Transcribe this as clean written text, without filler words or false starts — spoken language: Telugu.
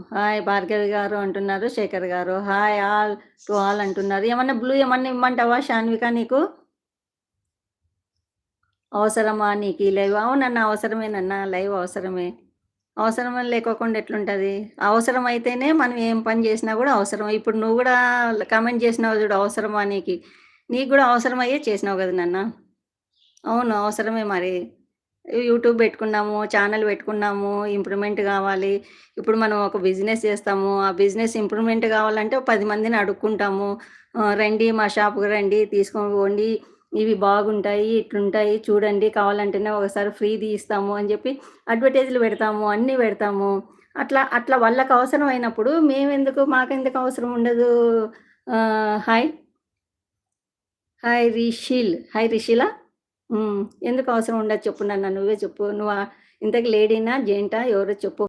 హాయ్ భార్గవి గారు అంటున్నారు. శేఖర్ గారు హాయ్ ఆల్ టు ఆల్ అంటున్నారు. ఏమన్నా బ్లూ ఏమన్నా ఇమ్మంటావా షాన్విక నీకు? అవసరమా నీకీ లైవ్? అవునన్నా అవసరమేనన్నా. లైవ్ అవసరమే. అవసరమని లేకోకుండా ఎట్లుంటది? అవసరమైతేనే మనం ఏం పని జేసినా గూడా అవసరమే. ఇప్పుడు నువ్వు గూడా కామెంట్ జేసినావు జూడు అవసరమా నీకి. నీకు గూడా అవసరమయ్యే చేసినావు గదా నాన్న. అవును. అవసరమే మరి. యూట్యూబ్ బెట్టుకున్నాము, ఛానెల్ బెట్టుకున్నాము, ఇంప్రూవ్‌మెంట్ గావాలి. ఇప్పుడు మనం ఒక బిజినెస్ చేస్తాము. ఆ బిజినెస్ ఇంప్రూవ్‌మెంట్ గావాలంటే ఓ 10 మందిని అడుక్కుంటాము. రండి మా షాప్‌కి రండి, తీసుకొని పోండి. ఇవి బాగుంటాయి, ఇట్లుంటాయి చూడండి. కావాలంటేనే ఒకసారి ఫ్రీది ఇస్తాము అని జెప్పి అడ్వర్టైజ్‌లు పెడతాము. అన్నీ పెడతాము. అట్లా అట్లా వాళ్ళకి అవసరమైనప్పుడు మేమెందుకు మాకెందుకు అవసరం ఉండదు? హాయ్. హాయ్ రిషిల్. హాయ్ రిషిలా? హ్మ్. ఎందుకు అవసరం ఉండదు చెప్పు నాన్న నువ్వే చెప్పు. నువ్వు ఇంతకి లేడీనా? జెంటా? ఎవరో చెప్పు.